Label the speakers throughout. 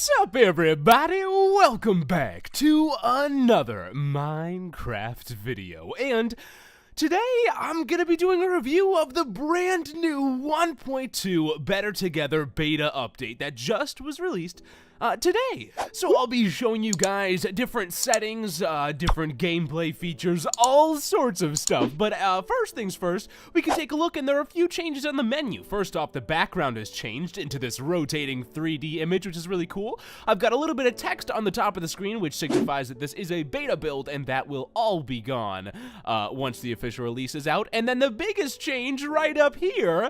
Speaker 1: What's up, everybody? Welcome back to another Minecraft video, and today I'm gonna be doing a review of the brand new 1.2 Better Together beta update that just was released today. So I'll be showing you guys different settings, different gameplay features, all sorts of stuff. But first things first, we can take a look, and there are a few changes on the menu. First off, the background has changed into this rotating 3D image, which is really cool. I've got a little bit of text on the top of the screen, which signifies that this is a beta build, and that will all be gone once the official release is out. And then the biggest change right up here,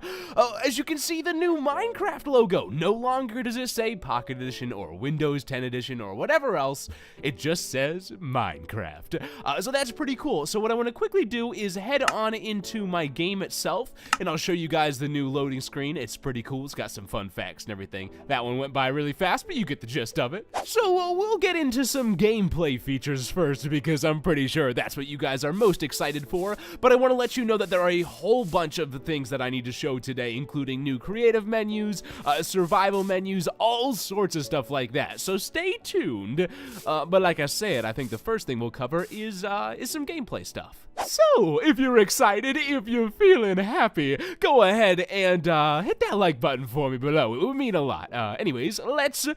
Speaker 1: as you can see, the new Minecraft logo. No longer does it say Pocket Edition or Windows 10 Edition or whatever else. It just says Minecraft. So that's pretty cool. So what I want to quickly do is head on into my game itself, and I'll show you guys the new loading screen. It's pretty cool. It's got some fun facts and everything. That one went by really fast, but you get the gist of it. So we'll get into some gameplay features first, because I'm pretty sure that's what you guys are most excited for. But I want to let you know that there are a whole bunch of the things that I need to show today, including new creative menus, survival menus, all sorts of stuff like that. So stay tuned. But like I said, I think the first thing we'll cover is some gameplay stuff. So, if you're excited, if you're feeling happy, go ahead and hit that like button for me below. It would mean a lot. Anyways, let's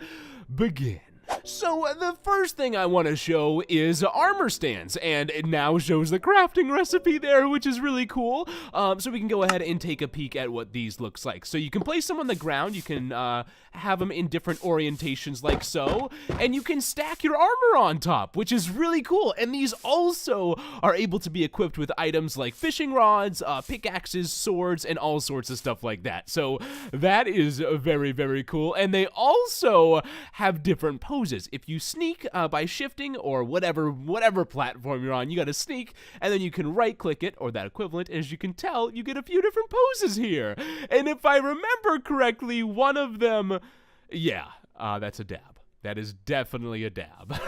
Speaker 1: begin. So the first thing I want to show is armor stands, and it now shows the crafting recipe there, which is really cool. So we can go ahead and take a peek at what these looks like. So you can place them on the ground, you can have them in different orientations like so, and you can stack your armor on top, which is really cool. And these also are able to be equipped with items like fishing rods, pickaxes, swords, and all sorts of stuff like that. So that is very, very cool. And they also have different poses. If you sneak by shifting or whatever platform you're on, you gotta sneak, and then you can right click it, or that equivalent. As you can tell, you get a few different poses here. And if I remember correctly, one of them, yeah, that's a dab. That is definitely a dab.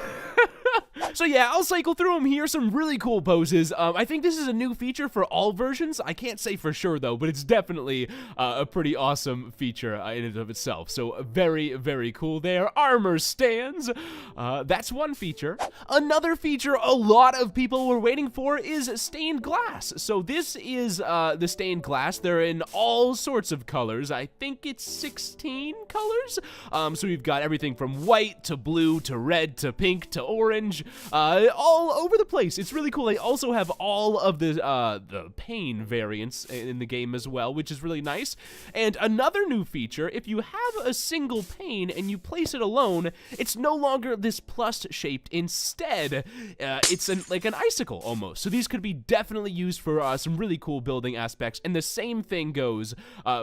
Speaker 1: So yeah, I'll cycle through them here, some really cool poses. I think this is a new feature for all versions. I can't say for sure though, but it's definitely a pretty awesome feature in and of itself. So very, very cool there. Armor stands, that's one feature. Another feature a lot of people were waiting for is stained glass. So this is the stained glass. They're in all sorts of colors. I think it's 16 colors. So we've got everything from white to blue to red to pink to orange. All over the place. It's really cool. They also have all of the pane variants in the game as well, which is really nice. And another new feature, if you have a single pane and you place it alone, it's no longer this plus shaped. Instead, it's like an icicle almost. So these could be definitely used for some really cool building aspects. And the same thing goes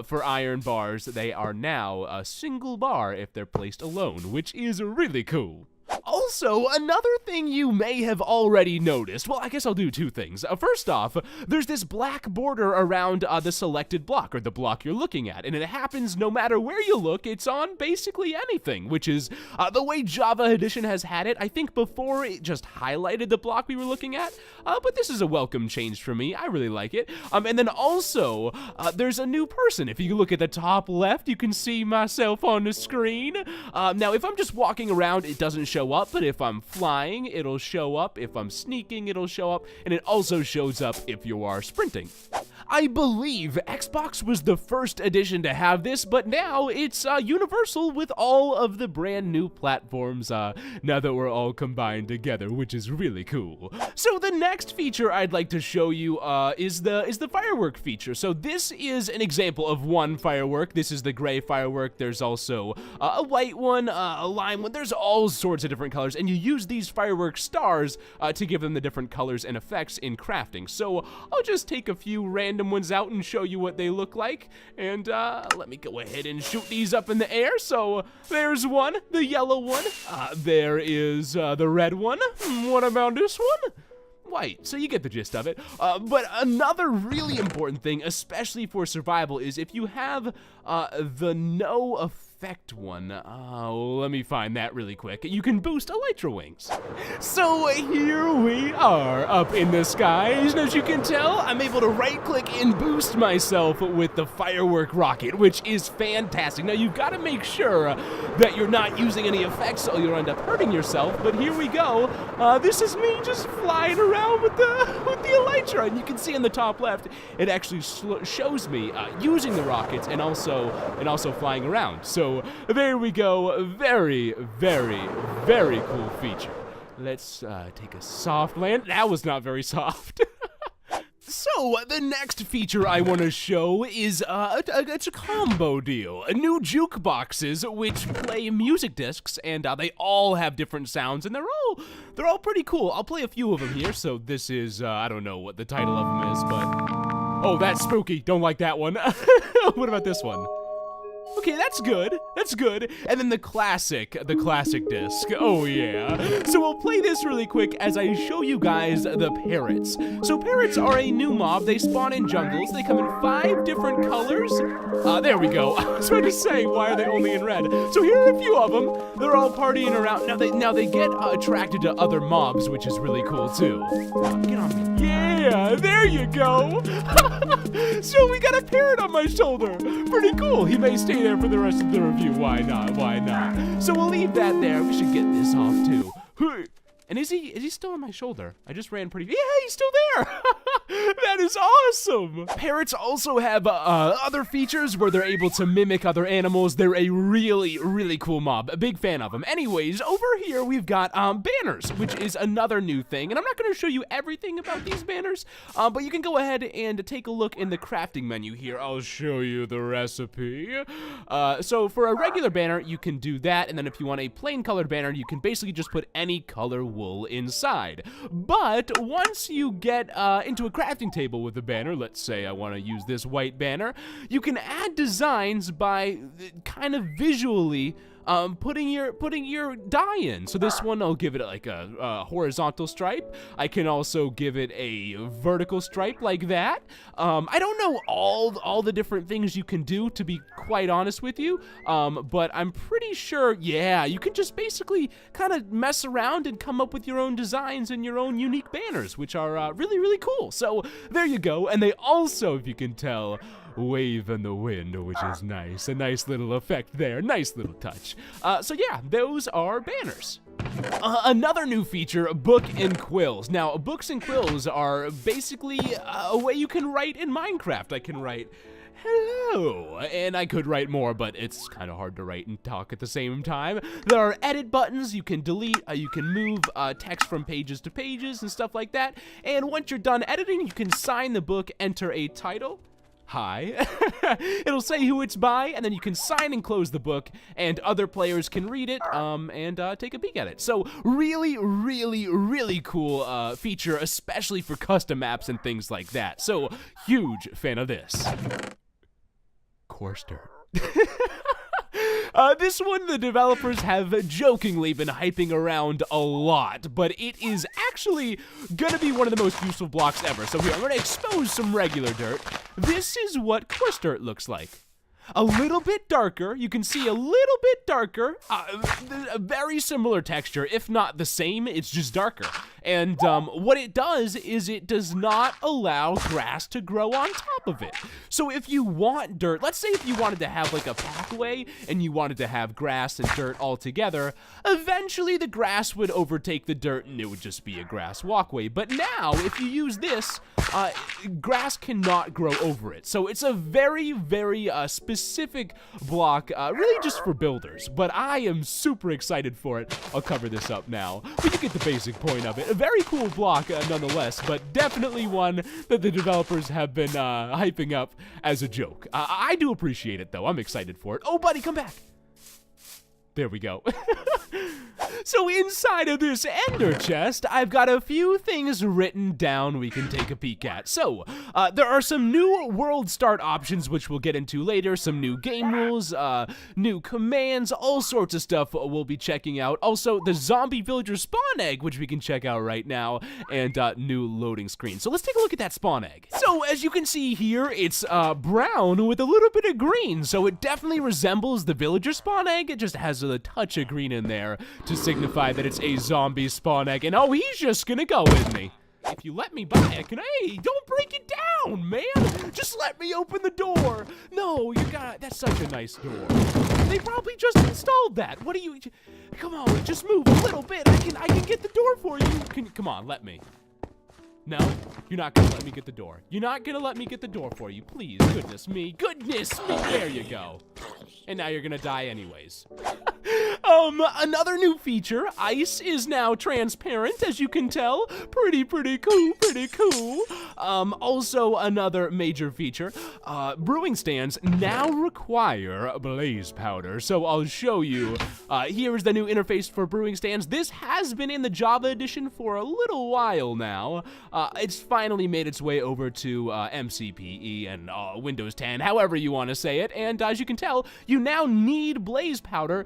Speaker 1: for iron bars. They are now a single bar if they're placed alone, which is really cool. Also, another thing you may have already noticed, well, I guess I'll do two things. First off, there's this black border around the selected block, or the block you're looking at, and it happens no matter where you look. It's on basically anything, which is the way Java Edition has had it. I think before it just highlighted the block we were looking at, but this is a welcome change for me. I really like it. And then also, there's a new person. If you look at the top left, you can see myself on the screen. Now, if I'm just walking around, it doesn't show up, but if I'm flying, it'll show up. If I'm sneaking, it'll show up, and it also shows up if you are sprinting. I believe Xbox was the first edition to have this, but now it's universal with all of the brand new platforms now that we're all combined together, which is really cool. So the next feature I'd like to show you is the firework feature. So this is an example of one firework. This is the gray firework. There's also a white one, a lime one. There's all sorts of different colors, and you use these firework stars to give them the different colors and effects in crafting. So I'll just take a few random ones out and show you what they look like, and let me go ahead and shoot these up in the air. So there's one, the yellow one, there is the red one. What about this one? White. So you get the gist of it. But another really important thing, especially for survival, is if you have the no effect effect one. Let me find that really quick. You can boost elytra wings. So here we are up in the skies, and as you can tell, I'm able to right-click and boost myself with the firework rocket, which is fantastic. Now you've got to make sure that you're not using any effects, so you'll end up hurting yourself. But here we go. This is me just flying around with the elytra, and you can see on the top left, it actually shows me using the rockets and also flying around. So there we go. Very, very, very cool feature. Let's take a soft land. That was not very soft. So, the next feature I want to show is, it's a combo deal. New jukeboxes, which play music discs, and they all have different sounds, and they're all pretty cool. I'll play a few of them here. So this is, I don't know what the title of them is, but... Oh, that's spooky. Don't like that one. What about this one? Okay, that's good. That's good. And then the classic disc. Oh yeah. So we'll play this really quick as I show you guys the parrots. So parrots are a new mob. They spawn in jungles. They come in 5 different colors. There we go. I was about to say, why are they only in red? So here are a few of them. They're all partying around. Now they get attracted to other mobs, which is really cool too. Get on me. Yeah, there you go. So we got a parrot on my shoulder. Pretty cool. He may stay there for the rest of the review. Why not? Why not? So we'll leave that there. We should get this off too. And is he still on my shoulder? I just ran pretty... Yeah, he's still there! That is awesome! Parrots also have other features where they're able to mimic other animals. They're a really, really cool mob. A big fan of them. Anyways, over here we've got banners, which is another new thing. And I'm not going to show you everything about these banners, but you can go ahead and take a look in the crafting menu here. I'll show you the recipe. So for a regular banner, you can do that. And then if you want a plain colored banner, you can basically just put any color wool inside. But once you get into a crafting table with the banner, let's say I want to use this white banner, you can add designs by kind of visually putting your dye in. So this one, I'll give it like a horizontal stripe. I can also give it a vertical stripe like that. I don't know all the different things you can do, to be quite honest with you, but I'm pretty sure, yeah, you can just basically kind of mess around and come up with your own designs and your own unique banners, which are really, really cool. So there you go. And they also, if you can tell, wave in the wind, which is nice. A nice little effect there. Nice little touch. So yeah, those are banners. Another new feature, book and quills. Now, books and quills are basically a way you can write in Minecraft. I can write hello, and I could write more, but it's kind of hard to write and talk at the same time. There are edit buttons. You can delete, you can move text from pages to pages and stuff like that. And once you're done editing, you can sign the book, enter a title. Hi. It'll say who it's by, and then you can sign and close the book, and other players can read it and take a peek at it. So really, really, really cool feature, especially for custom maps and things like that. So huge fan of this. Coarse dirt. This one, the developers have jokingly been hyping around a lot, but it is actually gonna be one of the most useful blocks ever. So here, I'm gonna expose some regular dirt. This is what coarse dirt looks like. A little bit darker. You can see a little bit darker. A very similar texture, if not the same. It's just darker. And what it does is it does not allow grass to grow on top of it. So if you want dirt, let's say if you wanted to have like a pathway and you wanted to have grass and dirt all together, eventually the grass would overtake the dirt and it would just be a grass walkway. But now, if you use this, grass cannot grow over it. So it's a very, very specific block, really just for builders. But I am super excited for it. I'll cover this up now, but you get the basic point of it. A very cool block nonetheless, but definitely one that the developers have been hyping up as a joke. I do appreciate it though. I'm excited for it. Oh buddy, come back. There we go. So inside of this ender chest, I've got a few things written down we can take a peek at. So, there are some new world start options, which we'll get into later, some new game rules, new commands, all sorts of stuff we'll be checking out. Also, the zombie villager spawn egg, which we can check out right now, and new loading screen. So let's take a look at that spawn egg. So as you can see here, it's brown with a little bit of green, so it definitely resembles the villager spawn egg. It just has a touch of green in there to signify that it's a zombie spawn egg. And oh, he's just gonna go with me. If you let me buy it, hey, don't break it down, man. Just let me open the door. No, that's such a nice door. They probably just installed that. What do you, come on, just move a little bit. I can get the door for you. Come on, let me. No, you're not gonna let me get the door. You're not gonna let me get the door for you, please. Goodness me, there you go. And now you're gonna die anyways. Another new feature, ice is now transparent, as you can tell. Pretty cool. Also another major feature, brewing stands now require blaze powder. So I'll show you, here is the new interface for brewing stands. This has been in the Java edition for a little while now. It's finally made its way over to MCPE and Windows 10, however you want to say it. And as you can tell, you now need blaze powder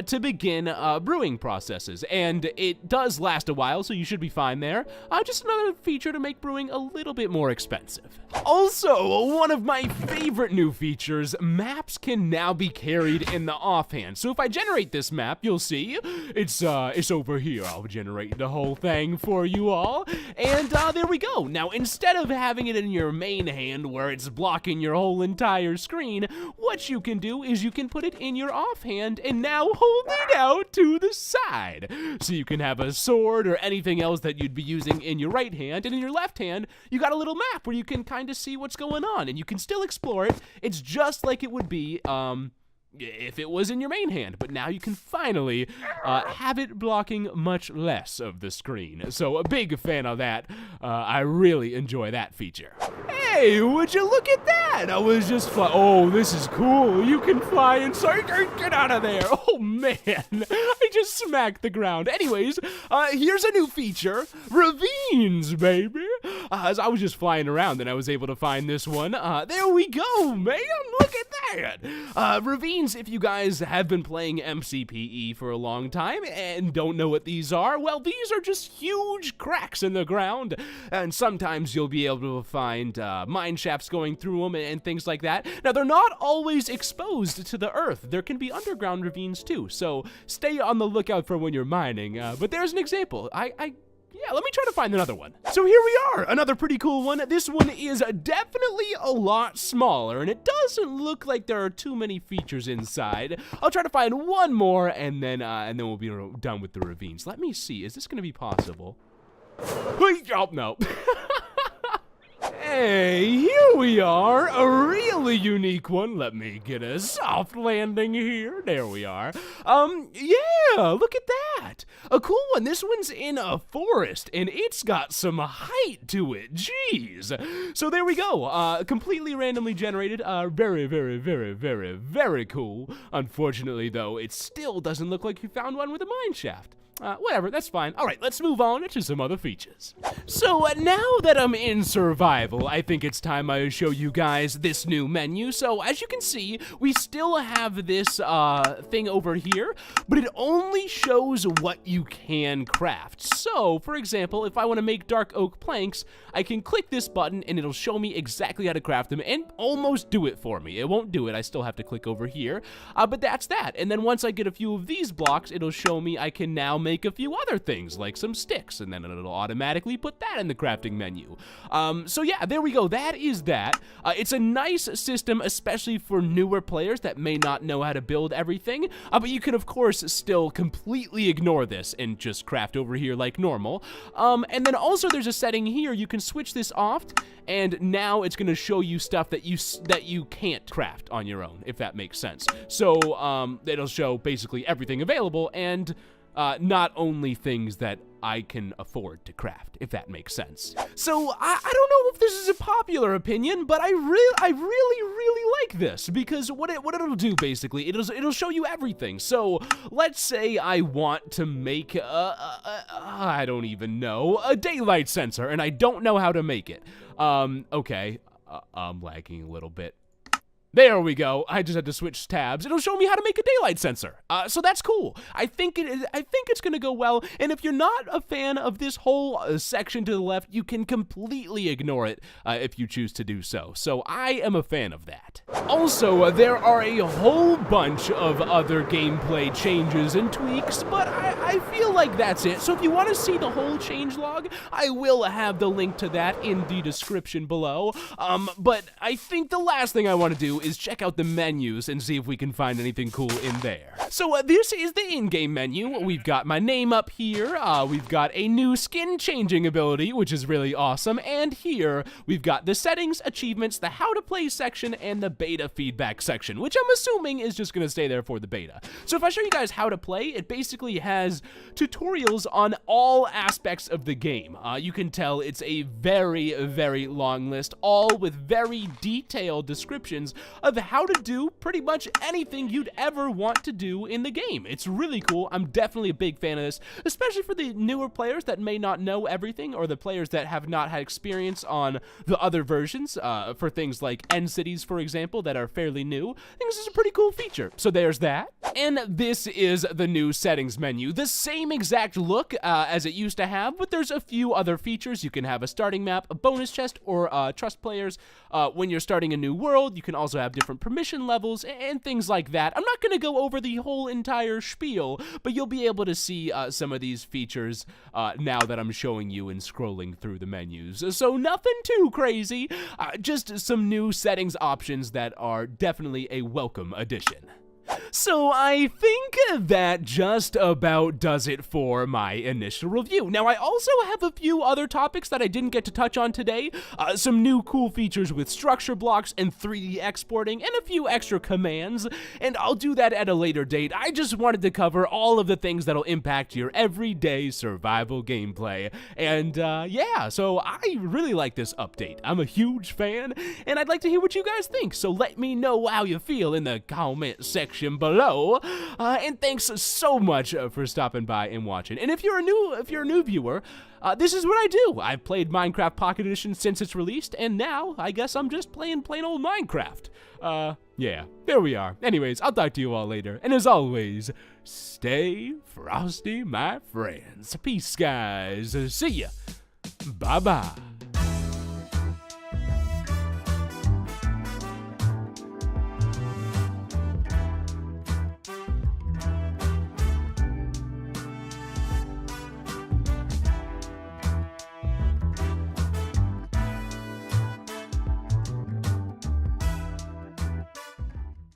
Speaker 1: to begin brewing processes, and it does last a while, so you should be fine there. Just another feature to make brewing a little bit more expensive. Also, one of my favorite new features, maps can now be carried in the offhand. So if I generate this map, you'll see it's over here. I'll generate the whole thing for you all, and there we go. Now, instead of having it in your main hand where it's blocking your whole entire screen, what you can do is you can put it in your offhand and now hold it out to the side. So you can have a sword or anything else that you'd be using in your right hand, and in your left hand, you got a little map where you can kind of see what's going on, and you can still explore it. It's just like it would be, if it was in your main hand, but now you can finally have it blocking much less of the screen. So a big fan of that. I really enjoy that feature. Hey, would you look at that? I was just oh, this is cool. You can fly inside. Get out of there. Oh man, I just smacked the ground. Anyways, here's a new feature, ravines, baby. As I was just flying around and I was able to find this one. There we go, man. Look at that. Ravines, if you guys have been playing MCPE for a long time and don't know what these are, well, these are just huge cracks in the ground, and sometimes you'll be able to find mine shafts going through them and things like that. Now, they're not always exposed to the earth. There can be underground ravines too, so stay on the lookout for when you're mining. But there's an example. Yeah, let me try to find another one. So here we are, another pretty cool one. This one is definitely a lot smaller, and it doesn't look like there are too many features inside. I'll try to find one more, and then we'll be done with the ravines. Let me see, is this gonna be possible? Oh, no. Hey, here we are, a really unique one. Let me get a soft landing here. There we are. Yeah, look at that. A cool one. This one's in a forest, and it's got some height to it. Jeez. So there we go. Completely randomly generated. Very cool. Unfortunately, though, it still doesn't look like you found one with a mine shaft. Whatever, that's fine. All right, let's move on to some other features. So now that I'm in survival, I think it's time I show you guys this new menu. So as you can see, we still have this thing over here, but it only shows what you can craft. So, for example, if I want to make dark oak planks, I can click this button and it'll show me exactly how to craft them and almost do it for me. It won't do it, I still have to click over here, but that's that. And then once I get a few of these blocks, it'll show me I can now make a few other things like some sticks, and then it'll automatically put that in the crafting menu. So yeah, there we go. That is that. It's a nice system, especially for newer players that may not know how to build everything, but you can of course still completely ignore this and just craft over here like normal. And then also there's a setting here, you can switch this off, and now it's gonna show you stuff that you can't craft on your own, if that makes sense. So it'll show basically everything available, and not only things that I can afford to craft, if that makes sense. So I don't know if this is a popular opinion, but I really like this, because what it'll do basically, it'll show you everything. So let's say I want to make I don't even know, a daylight sensor, and I don't know how to make it. Okay, I'm lagging a little bit. There we go. I just had to switch tabs. It'll show me how to make a daylight sensor. So that's cool. I think it's gonna go well. And if you're not a fan of this whole section to the left, you can completely ignore it if you choose to do so. So I am a fan of that. Also, there are a whole bunch of other gameplay changes and tweaks, but I feel like that's it. So if you want to see the whole changelog, I will have the link to that in the description below. But I think the last thing I want to do is check out the menus and see if we can find anything cool in there. So this is the in-game menu. We've got my name up here. We've got a new skin changing ability, which is really awesome. And here we've got the settings, achievements, the how to play section, and the beta feedback section, which I'm assuming is just gonna stay there for the beta. So if I show you guys how to play, it basically has tutorials on all aspects of the game. You can tell it's a very long list, all with very detailed descriptions of how to do pretty much anything you'd ever want to do in the game. It's really cool. I'm definitely a big fan of this, especially for the newer players that may not know everything, or the players that have not had experience on the other versions, for things like End Cities, for example, that are fairly new. I think this is a pretty cool feature. So there's that. And this is the new settings menu. The same exact look as it used to have, but there's a few other features. You can have a starting map, a bonus chest, or trust players. When you're starting a new world, you can also have different permission levels and things like that. I'm not going to go over the whole entire spiel, but you'll be able to see some of these features now that I'm showing you and scrolling through the menus. So nothing too crazy, just some new settings options that are definitely a welcome addition. So I think that just about does it for my initial review. Now, I also have a few other topics that I didn't get to touch on today. Some new cool features with structure blocks and 3D exporting, and a few extra commands, and I'll do that at a later date. I just wanted to cover all of the things that'll impact your everyday survival gameplay. And yeah, so I really like this update. I'm a huge fan, and I'd like to hear what you guys think, so let me know how you feel in the comment section below, and thanks so much for stopping by and watching. And if you're a new viewer, this is what I do. I've played Minecraft Pocket Edition since its released, and now I guess I'm just playing plain old Minecraft. Yeah, there we are. Anyways, I'll talk to you all later, and as always, stay frosty, my friends. Peace, guys. See ya. Bye-bye.